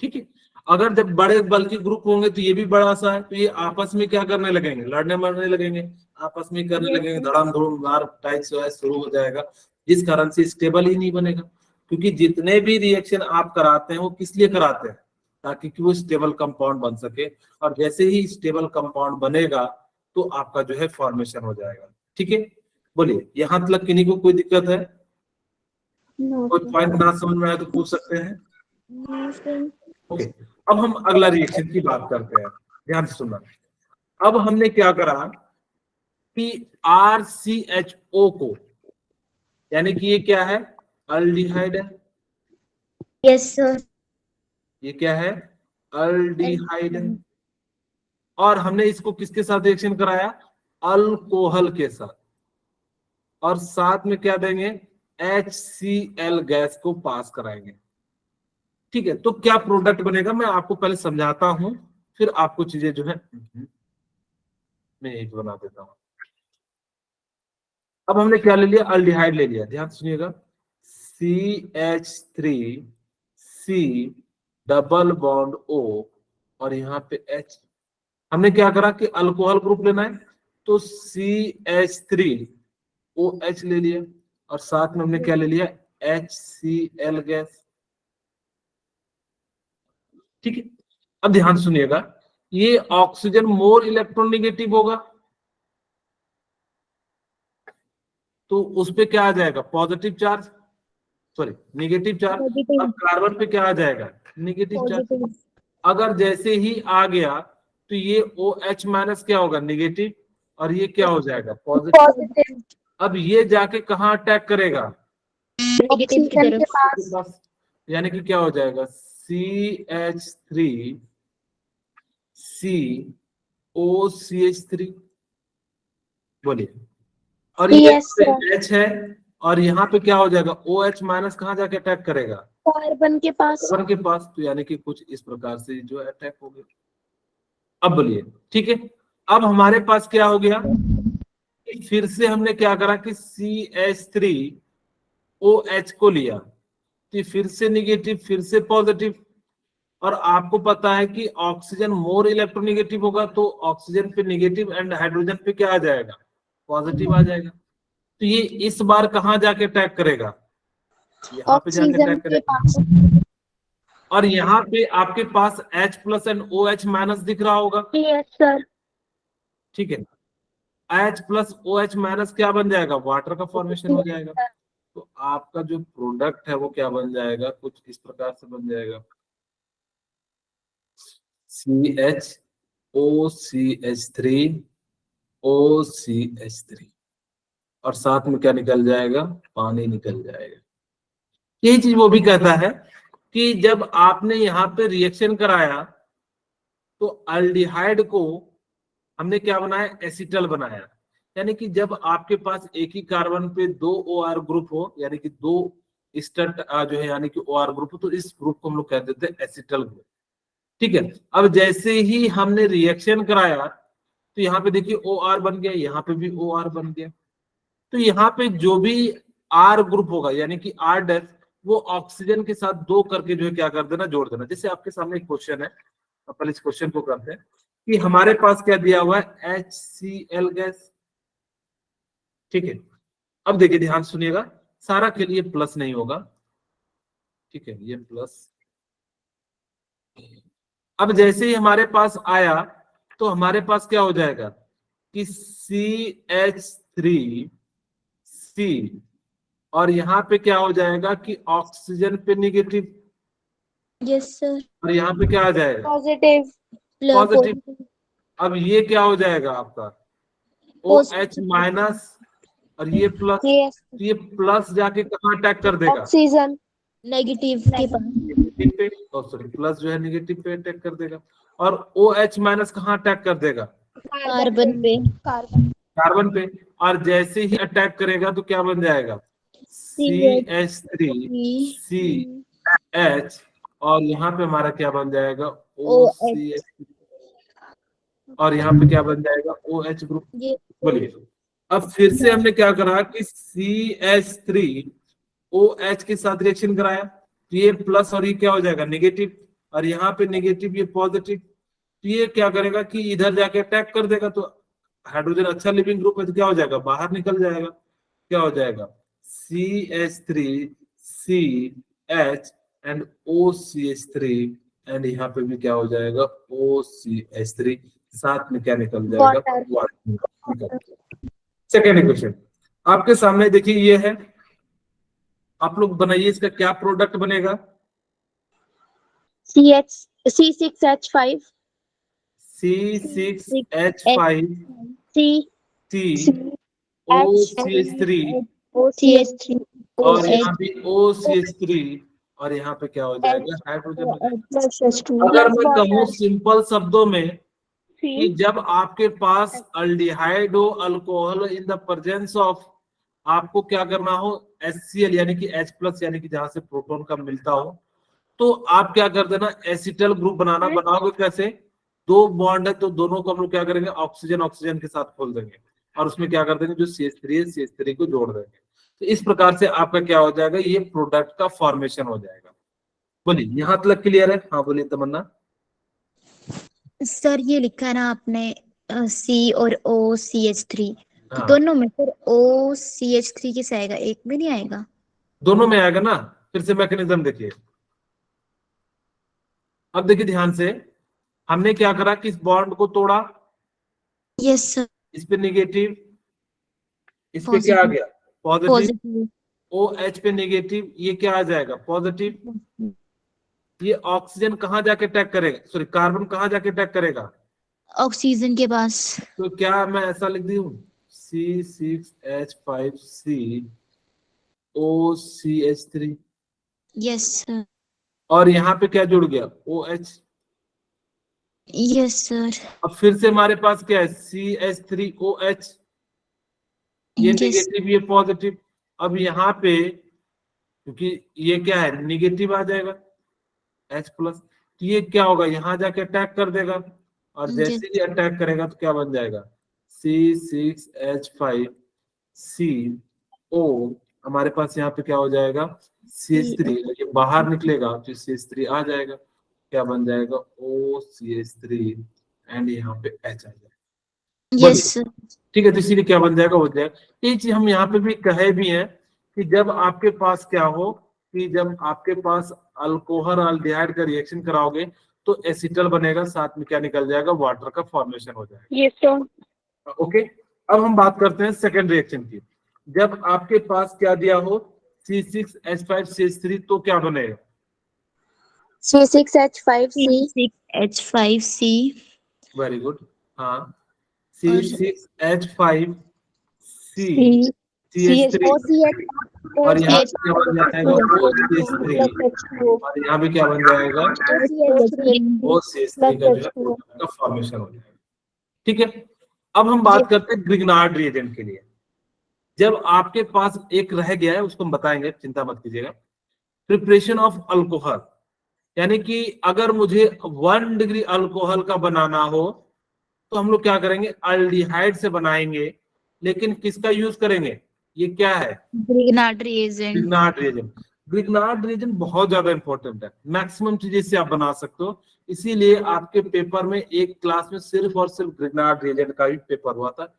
A: ठीक है। अगर जब बड़े बल्कि ग्रुप होंगे तो ये भी बड़ा सा है, तो ये आपस में क्या करने लगेंगे, लड़ने मरने लगेंगे, आपस में करने लगेंगे, धड़ाम धूम मार टाइप जो है शुरू हो जाएगा, जिस कारण से स्टेबल ही नहीं बनेगा। क्योंकि जितने भी रिएक्शन आप कराते हैं वो किस लिए कराते हैं, ताकि कि वो स्टेबल कंपाउंड बन सके, और जैसे ही स्टेबल कंपाउंड बनेगा तो आपका जो है फॉर्मेशन हो जाएगा, ठीक है। बोलिए यहाँ तक किन्हीं को कोई दिक्कत है,
F: नो
A: कोई पॉइंट ना समझ में आए तो पूछ सकते हैं। ओके, अब हम अगला रिएक्शन की बात करते हैं, ध्यान से सुनना। अब हमने क्या करा कि RCHO को, यानी कि ये क्या है, अल्डिहाइड है,
E: यस सर।
A: ये क्या है, अल्डिहाइड है, और हमने इसको किसके साथ रिएक्शन कराया, अल्कोहल के साथ, और साथ में क्या देंगे, HCl गैस को पास कराएंगे, ठीक है। तो क्या प्रोडक्ट बनेगा मैं आपको पहले समझाता हूं, फिर आपको चीजें जो है मैं एक बना देता हूं। अब हमने क्या ले लिया, अल्डिहाइड ले लिया, ध्यान सुनिएगा, CH3C डबल बॉन्ड O, और यहाँ पे H। हमने क्या करा कि अल्कोहल ग्रुप लेना है, तो CH3OH ले लिया, और साथ में हमने क्या ले लिया, HCl गैस, ठीक है। अब ध्यान सुनिएगा, ये ऑक्सीजन मोर इलेक्ट्रोनेगेटिव होगा, तो उस पे क्या आ जाएगा, positive charge, sorry negative charge. अब कार्बन पे क्या आ जाएगा, नेगेटिव चार्ज। अगर जैसे ही आ गया तो ये OH माइनस क्या होगा, नेगेटिव, और ये क्या हो जाएगा, पॉजिटिव। अब ये जाके कहाँ अटैक करेगा,
E: नेगेटिव की तरफ।
A: बस, यानी कि क्या हो जाएगा, CH3COCH3, बोलिए, और ये H है, और यहाँ पे क्या हो जाएगा, OH माइनस कहाँ जाके अटैक करेगा,
C: कार्बन के पास।
A: कार्बन के पास, तो यानी कि कुछ इस प्रकार से जो अटैक हो गया। अब बोलिए, ठीक है। अब हमारे पास क्या हो गया, फिर से हमने क्या करा कि CH3OH को लिया, तो फिर से निगेटिव, फिर से पॉजिटिव, और आपको पता है कि ऑक्सीजन मोर इलेक्ट्रोनेगेटिव होगा, तो ऑक्सीजन पे नेगेटिव एंड हाइड्रोजन पे क्या आ जाएगा, पॉजिटिव आ जाएगा। तो ये इस बार कहाँ जाके अटैक करेगा, यहाँ पे जाके
C: ऑक्सीजन
A: अटैक
C: के
A: करेगा।
C: पास।
A: और यहाँ पे आपके पास H plus and OH minus दिख रहा होगा,
C: यस सर।
A: ठीक है। H प्लस OH माइनस क्या बन जाएगा, वाटर का फॉर्मेशन हो जाएगा। तो आपका जो प्रोडक्ट है वो क्या बन जाएगा, कुछ इस प्रकार से बन जाएगा, CHOCH3OCH3 और साथ में क्या निकल जाएगा, पानी निकल जाएगा। यही चीज वो भी कहता है कि जब आपने यहाँ पे रिएक्शन कराया तो अल्डिहाइड को हमने क्या बनाया, एसिटल बनाया। यानी कि जब आपके पास एक ही कार्बन पे दो OR ग्रुप हो, यानी कि दो स्टट जो है यानी कि OR ग्रुप हो, तो इस ग्रुप को हम लोग कहते थे एसिटल ग्रुप, ठीक है। अब जैसे ही हमने रिएक्शन कराया तो यहाँ पे देखिए OR बन गया, यहाँ पे भी OR बन गया। तो यहाँ पे जो भी R ग्रुप होगा यानी कि R डैश, वो ऑक्सीजन के साथ दो करके जो है क्या कर देना, जोड़ देना। जैसे आपके सामने एक क्वेश्चन है, अपन इस क्वेश्चन को करते हैं कि हमारे पास क्या दिया हुआ है, HCl गैस, ठीक है। अब देखिए ध्यान सुनिएगा, सारा के लिए प्लस नहीं होगा, ठीक है, ये प्लस। अब जैसे ही हमारे पास आया तो हमारे पास क्या हो जाएगा कि CH3C, और यहाँ पे क्या हो जाएगा कि ऑक्सीजन पे नेगेटिव,
E: यस सर।
A: और यहाँ पे क्या आ जाएगा,
C: पॉजिटिव।
A: पॉजिटिव। अब ये क्या हो जाएगा आपका OH माइनस, और ये प्लस।
C: यस।
A: ये प्लस जाके कहाँ अटैक कर देगा,
C: ऑक्सीजन
E: नेगेटिव के पास।
A: नेगेटिव पे, सॉरी प्लस जो है नेगेटिव पे अटैक कर देगा। और OH माइनस कहाँ अटैक कर देगा,
E: कार्बन पे।
A: कार्बन पे। और जैसे ही अटैक करेगा तो क्या बन जाएगा, CH3CH, और यहाँ पे हमारा क्या बन जाएगा, OCH, और यहाँ पे क्या बन जाएगा, OH ग्रुप। बोलिए। अब फिर से हमने क्या करा कि CH3OH के साथ रिएक्शन कराया, तो ये प्लस और ये क्या हो जाएगा, नेगेटिव, और यहाँ पे नेगेटिव, ये पॉजिटिव। तो ये क्या करेगा कि इधर जाके अटैक कर देगा, तो हाइड्रोजन अच्छा लिविंग ग्रुप है तो क्या हो जाएगा, बाहर निकल जाएगा। क्या हो जाएगा, CH3CH एंड OCH3, एंड यहाँ पे भी क्या हो जाएगा, OCH3, साथ में क्या निकल जाएगा, वाटर। सेकेंड क्वेश्चन आपके सामने देखिए, ये है, आप लोग बनाइए, इसका क्या प्रोडक्ट बनेगा,
C: C6H5
A: C6H5 COCH3
E: OCH3
A: और यहाँ पे OCH3, और यहाँ पे क्या हो जाएगा, हाइड्रोजन। अगर मैं कहूँ सिंपल शब्दों में कि जब आपके पास अल्डिहाइड हो, alcohol in the presence of, आपको क्या करना हो, HCl यानी कि H प्लस, यानी कि जहां से प्रोटॉन का मिलता हो, तो आप क्या कर देना, एसिटल ग्रुप बनाना। बनाओगे कैसे, दो बॉन्ड है तो दोनों को हम लोग क्या करेंगे, ऑक्सीजन ऑक्सीजन के साथ खोल देंगे, और उसमें क्या कर देंगे, जो CH3 है CH3 को जोड़ देंगे। तो इस प्रकार से आपका क्या हो जाएगा, ये प्रोडक्ट का फॉर्मेशन हो जाएगा। बोलिए, यहाँ तक क्लियर है, हाँ बोलिए तमन्ना।
E: सर ये लिखा है ना आपने C और OCH3, तो
A: हाँ।
E: दोनों में सर OCH3 किस आएगा, एक में नहीं आएगा,
A: दोनों में आएगा ना। फिर से मैकेनिज्म देखिए, अब देखिए ध्यान से, हमने क्या करा कि इस बॉन्ड को तोड़ा,
E: यस सर,
A: इस पे नेगेटिव, इस पे क्या आ गया, पॉजिटिव,
E: पॉजिटिव,
A: OH पे नेगेटिव, ये क्या आ जाएगा, पॉजिटिव। ये ऑक्सीजन कहाँ जाके अटैक करेगा, सॉरी कार्बन कहाँ जाके अटैक करेगा,
E: ऑक्सीजन के पास।
A: तो क्या मैं ऐसा लिख दी हूँ, C6H5C OCH3,
E: यस सर,
A: और यहाँ पे क्या जुड़ गया, OH।
E: यस सर,
A: अब फिर से हमारे पास क्या है, CH3OH, ये
E: यस,
A: नेगेटिव ये पॉजिटिव। अब यहाँ पे क्योंकि ये क्या है, नेगेटिव आ जाएगा H प्लस, तो ये क्या होगा, यहाँ जाके अटैक कर देगा, और जैसे ही अटैक करेगा तो क्या बन जाएगा, C6H5CO, हमारे पास यहाँ पे क्या हो जाएगा, CH3, ये बाहर निकलेगा तो CH3 आ जाएगा, क्या बन जाएगा, OCH3 एंड यहाँ पे H आ जाएगा।
E: Yes sir.
A: ठीक है, तो इसीलिए क्या बन जाएगा, हो जाएगा। ये चीज हम यहाँ पे भी कहे भी हैं कि जब आपके पास क्या हो, कि जब आपके पास अल्कोहल अल्डिहाइड का रिएक्शन कराओगे तो एसिटल बनेगा, साथ में क्या निकल जाएगा, वाटर का फॉर्मेशन हो जाएगा।
C: ये तो
A: ओके, अब हम बात करते हैं सेकंड रिएक्शन की। जब आपके पास क्या दिया हो, C6H5CH3, तो क्या बनेगा,
C: C6H5C
E: 6H5C
A: वेरी गुड, हाँ, C6H5C CH3, और यहाँ पे क्या बन जाएगा, OCH3, और यहाँ पे क्या बन जाएगा, OCH3 का फॉर्मेशन हो जाएगा। ठीक है, अब हम बात करते हैं ग्रिग्नार्ड रिएजेंट के लिए। जब आपके पास एक रह गया है, उसको हम बताएंगे, चिंता मत कीजिएगा। प्रिपरेशन ऑफ अल्कोहल, यानी कि अगर मुझे 1 डिग्री अल्कोहल का बनाना हो तो हम लोग क्या करेंगे, अल्डिहाइड से बनाएंगे, लेकिन किसका यूज करेंगे, ये क्या है,
E: Grignard reagent.
A: Grignard reagent. Grignard reagent बहुत ज्यादा इंपॉर्टेंट है, मैक्सिमम चीजें इससे आप बना सकते हो। इसीलिए आपके पेपर में एक क्लास में सिर्फ और सिर्फ ग्रिग्नार्ड रिएजेंट का भी पेपर हुआ था,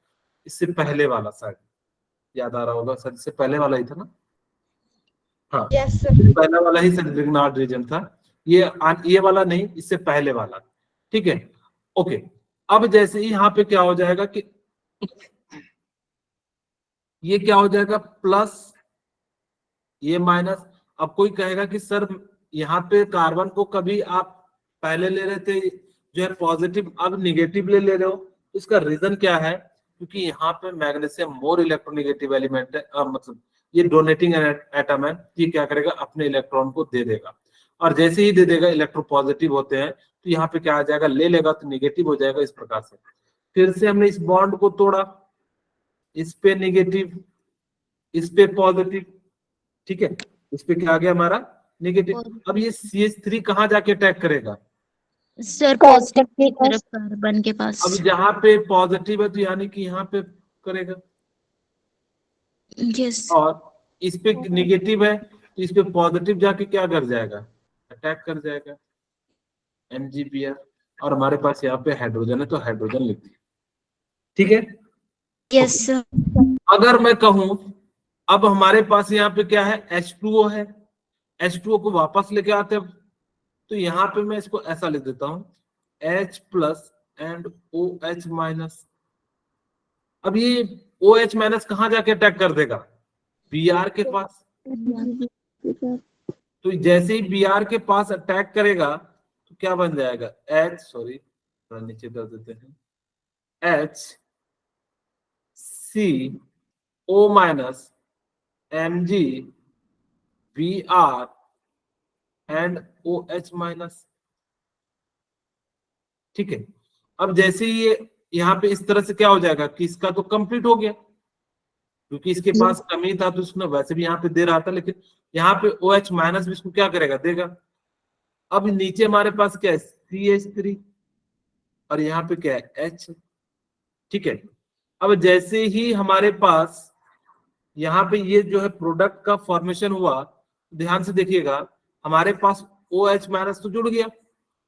A: इससे पहले वाला, शायद याद आ रहा होगा सर, इससे पहले वाला ही था ना, हाँ पहला वाला ही सर ग्रिग्नार्ड रिएजेंट था, ये वाला नहीं, इससे पहले वाला। ठीक है, ओके। अब जैसे ही यहाँ पे क्या हो जाएगा कि ये क्या हो जाएगा, प्लस, ये माइनस। अब कोई कहेगा कि सर यहाँ पे कार्बन को कभी आप पहले ले रहे थे जो है पॉजिटिव, अब निगेटिव ले रहे हो, इसका रीजन क्या है, क्योंकि यहाँ पे मैग्नीशियम मोर इलेक्ट्रोनेगेटिव एलिमेंट है, मतलब ये डोनेटिंग एटम है, ये क्या करेगा, अपने इलेक्ट्रॉन को दे देगा, और जैसे ही दे देगा इलेक्ट्रो पॉजिटिव होते हैं, तो यहाँ पे क्या आ जाएगा, ले लेगा तो निगेटिव हो जाएगा, इस प्रकार से। फिर से हमने इस बॉन्ड को तोड़ा, इस पे निगेटिव, इस पे पॉजिटिव, ठीक है, इस पे क्या आ गया हमारा, निगेटिव। अब ये CH3 कहाँ जाके अटैक करेगा,
E: सर पॉजिटिव की तरफ, कार्बन के पास।
A: अब जहाँ पे पॉजिटिव है तो यानी कि यहाँ पे करेगा,
E: यस।
A: और इस पे निगेटिव है तो इस पे पॉजिटिव जाके क्या कर जाएगा, अटैक कर जाएगा, MgBr, और हमारे पास यहाँ पे हाइड्रोजन है तो हाइड्रोजन लिख दिया। ठीक है,
E: यस सर।
A: अगर मैं कहूं अब हमारे पास यहाँ पे क्या है, H2O है, H2O को वापस लेके आते हैं, तो यहाँ पे मैं इसको ऐसा लिख देता हूं, H plus and OH minus. अब ये OH माइनस कहाँ जाके अटैक कर देगा, Br के पास। तो जैसे ही Br के पास अटैक करेगा तो क्या बन जाएगा, नीचे कर देते हैं, HCO minus Mg Br and OH minus. ठीक है, अब जैसे ये यहाँ पे इस तरह से क्या हो जाएगा कि इसका तो कंप्लीट हो गया, क्योंकि इसके पास कमी था तो उसने वैसे भी यहाँ पे दे रहा था, लेकिन यहाँ पे OH माइनस भी इसको क्या करेगा, देगा। अब नीचे हमारे पास क्या है, CH3, और यहाँ पे क्या है, H। ठीक है, अब जैसे ही हमारे पास यहाँ पे ये जो है प्रोडक्ट का फॉर्मेशन हुआ, ध्यान से देखिएगा, हमारे पास OH माइनस तो जुड़ गया,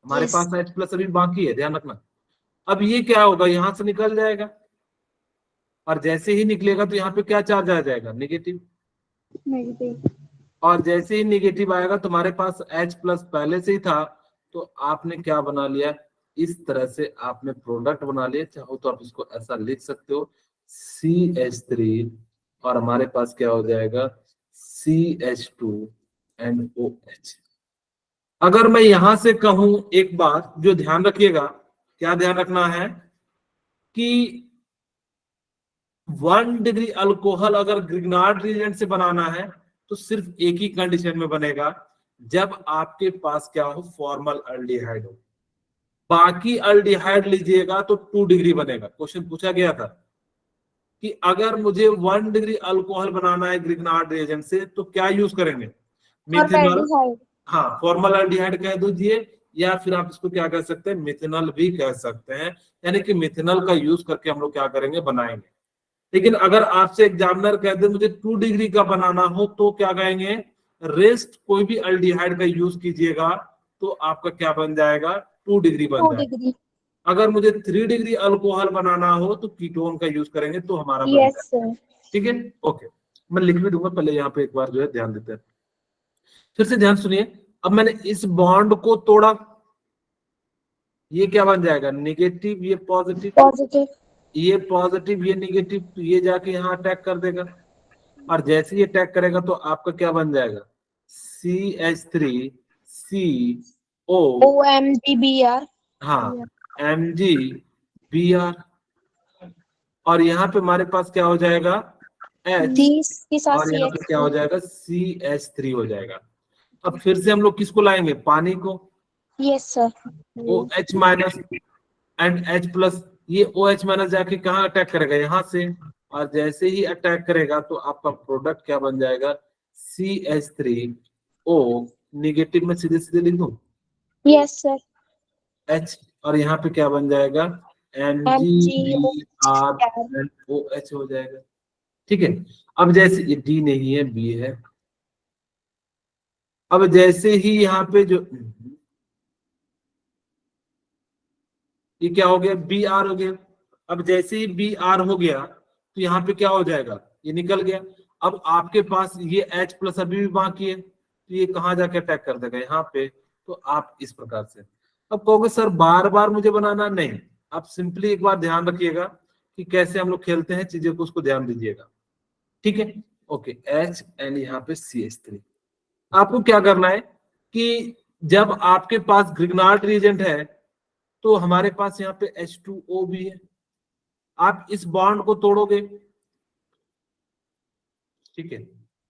A: हमारे पास H प्लस अभी बाकी है, ध्यान रखना। अब ये क्या होगा, यहां से निकल जाएगा, और जैसे ही निकलेगा तो यहाँ पे क्या चार्ज आ जाएगा, नेगेटिव। और जैसे ही नेगेटिव आएगा तो हमारे पास H प्लस पहले से ही था, तो आपने क्या बना लिया, इस तरह से आपने प्रोडक्ट बना लिया। चाहो तो आप इसको ऐसा लिख सकते हो, CH3, और हमारे पास क्या हो जाएगा, CH2 एंड OH। अगर मैं यहां से कहूं, एक बात जो ध्यान रखिएगा, क्या ध्यान रखना है कि 1 डिग्री अल्कोहल अगर ग्रिग्नार्ड रिएजेंट से बनाना है तो सिर्फ एक ही कंडीशन में बनेगा, जब आपके पास क्या हो, फॉर्मल अल्डिहाइड हो। बाकी अल्डिहाइड लीजिएगा तो 2 डिग्री बनेगा। क्वेश्चन पूछा गया था कि अगर मुझे 1 डिग्री अल्कोहल बनाना है ग्रिग्नार्ड रिएजेंट से तो क्या यूज करेंगे, मिथेनॉल, हाँ फॉर्मल अल्डिहाइड कह दीजिए, या फिर आप इसको क्या कह सकते हैं, मिथेनॉल भी कह सकते हैं, यानी कि मिथेनॉल का यूज करके हम लोग क्या करेंगे, बनाएंगे। लेकिन अगर आपसे एग्जामिनर कह दे मुझे 2 डिग्री का बनाना हो तो क्या कहेंगे, रेस्ट कोई भी अल्डिहाइड का यूज कीजिएगा तो आपका क्या बन जाएगा, 2 डिग्री बन
C: 2
A: जाएगा।
C: डिग्री।
A: अगर मुझे 3 डिग्री अल्कोहल बनाना हो तो कीटोन का यूज करेंगे तो हमारा बन
C: यस
A: जाएगा।
C: सर।
A: ठीक है, ओके, मैं लिख भी दूंगा, पहले यहाँ पे एक बार जो है ध्यान देते हैं। फिर से ध्यान सुनिए, अब मैंने इस बॉन्ड को तोड़ा, ये क्या बन जाएगा, नेगेटिव, ये पॉजिटिव,
C: पॉजिटिव।
A: ये पॉजिटिव, ये नेगेटिव, तो ये जाके यहाँ अटैक कर देगा, और जैसे ये अटैक करेगा तो आपका क्या बन जाएगा, CH3CO,
C: OMGBr।
A: हाँ, MgBr, और यहाँ पे हमारे पास क्या हो जाएगा, H,
C: 30 के साथ
A: और यहाँ पे क्या हो
C: CH3।
A: जाएगा, CH3 हो जाएगा। अब फिर से हम लोग किसको लाएंगे, पानी को,
C: yes sir.
A: OH minus and H plus, ये OH माइनस जाके कहाँ अटैक करेगा, यहाँ से, और जैसे ही अटैक करेगा तो आपका प्रोडक्ट क्या बन जाएगा, CH3O, निगेटिव में सीधे सीधे लिख दूं,
C: यस सर।
A: H, और यहाँ पे क्या बन जाएगा, MgBr एंड OH हो जाएगा। ठीक है, अब जैसे ये D नहीं है, B है, अब जैसे ही यहाँ पे जो ये क्या हो गया, Br हो गया, अब जैसे ही Br हो गया तो यहाँ पे क्या हो जाएगा, ये निकल गया। अब आपके पास ये H प्लस अभी भी बाकी है, तो ये कहाँ जाके अटैक कर देगा, यहाँ पे, तो आप इस प्रकार से। अब कहोगे सर बार बार मुझे बनाना, नहीं, आप सिंपली एक बार ध्यान रखिएगा कि कैसे हम लोग खेलते हैं चीजें को, उसको ध्यान दीजिएगा। ठीक है, ओके, H एंड यहाँ पे CH3। आपको क्या करना है कि जब आपके पास ग्रिग्नार्ड रिएजेंट है तो हमारे पास यहाँ पे H2O भी है, आप इस बॉन्ड को तोड़ोगे। ठीक है,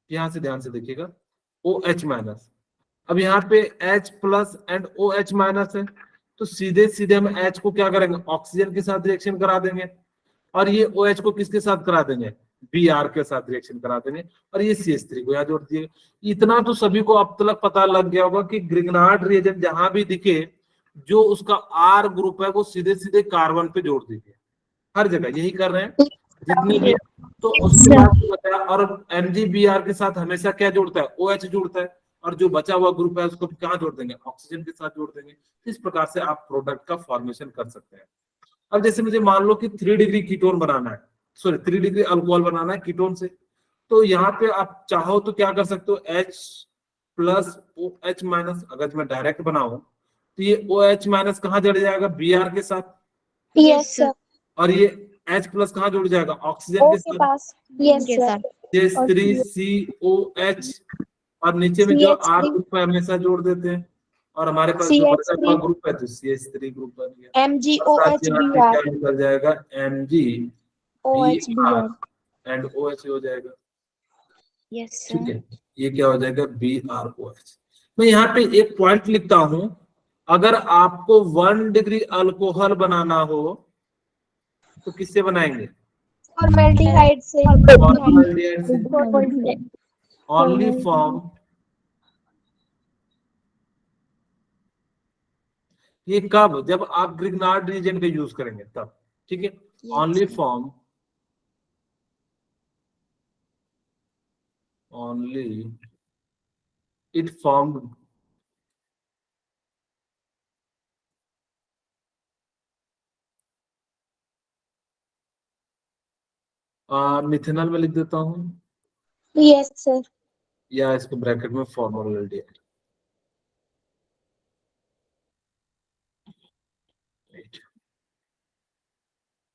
A: यहां से ध्यान से देखिएगा, OH माइनस, अब यहाँ पे H plus and OH minus है, तो सीधे सीधे हम H को क्या करेंगे, ऑक्सीजन के साथ रिएक्शन करा देंगे, और ये OH को किसके साथ करा देंगे, Br के साथ रिएक्शन करा देंगे, और ये CH3 को यहाँ जोड़ दिए। इतना तो सभी को अब तक पता लग गया होगा कि ग्रिग्नार्ड रिएजेंट जहां भी दिखे, जो उसका R ग्रुप है वो सीधे सीधे कार्बन पे जोड़ दीजिए, हर जगह यही कर रहे हैं जितने भी। तो उसके बाद बताया, और MgBr के साथ हमेशा क्या जुड़ता है, OH जुड़ता है, और जो बचा हुआ ग्रुप है उसको कहाँ जोड़ देंगे, ऑक्सीजन के साथ जोड़ देंगे। इस प्रकार से आप प्रोडक्ट का फॉर्मेशन कर सकते हैं। अब जैसे मुझे मान लो कि 3 डिग्री कीटोन बनाना है, सॉरी 3 डिग्री अल्कोहल बनाना है कीटोन से, तो यहाँ पे आप चाहो तो क्या कर सकते हो, H प्लस OH माइनस, अगर मैं डायरेक्ट बनाऊं तो ये OH माइनस कहाँ जुड़ जाएगा, Br के साथ,
C: यस सर।
A: और ये H प्लस कहाँ जुड़ जाएगा, ऑक्सीजन के साथ,
C: पास। यस
E: के
C: सर।
E: साथ।
A: CH3COH, और नीचे में जो
C: CH3
A: R ग्रुप है हमेशा जोड़ देते हैं, और हमारे पास जो बचा हुआ ग्रुप है तो CH3 ग्रुप बन गया।
C: MgOH
A: क्या निकल जाएगा, MgBr
C: OH
A: एंड OH हो जाएगा।
E: यस
A: ठीक
E: सर।
A: है, ये क्या हो जाएगा, BrOH। मैं यहाँ पे एक पॉइंट लिखता हूं, अगर आपको 1 डिग्री अल्कोहल बनाना हो तो किससे बनाएंगे,
C: फॉर्मल्डिहाइड से।
A: फॉर्मल्डिहाइड से, ओनली फॉर्म, ये कब, जब आप ग्रिग्नार्ड रिएजेंट का यूज करेंगे तब। ठीक है, only form, only it formed methanol में लिख देता हूं,
C: यस सर।
A: या इसको ब्रैकेट में फॉर्मल्डिहाइड।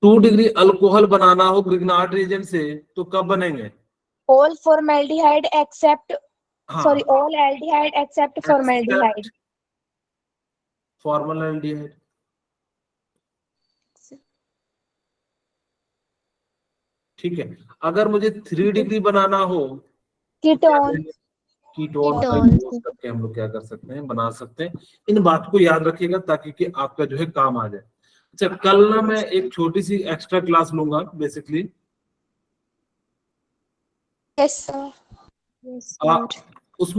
A: 2 डिग्री अल्कोहल बनाना हो ग्रिग्नार्ड रिएजेंट से तो कब बनेंगे,
C: All formaldehyde except
A: हाँ,
C: sorry all aldehyde except formaldehyde।
A: Formaldehyde. ठीक है, अगर मुझे 3 डिग्री बनाना हो,
C: कीटोन।
A: कीटोन का यूज करके हम लोग क्या कर सकते हैं, बना सकते हैं। इन बात को याद रखिएगा ताकि कि आपका जो है काम आ जाए। अच्छा, कल ना मैं एक छोटी सी एक्स्ट्रा क्लास लूंगा बेसिकली,
C: यस सर।
A: उसमें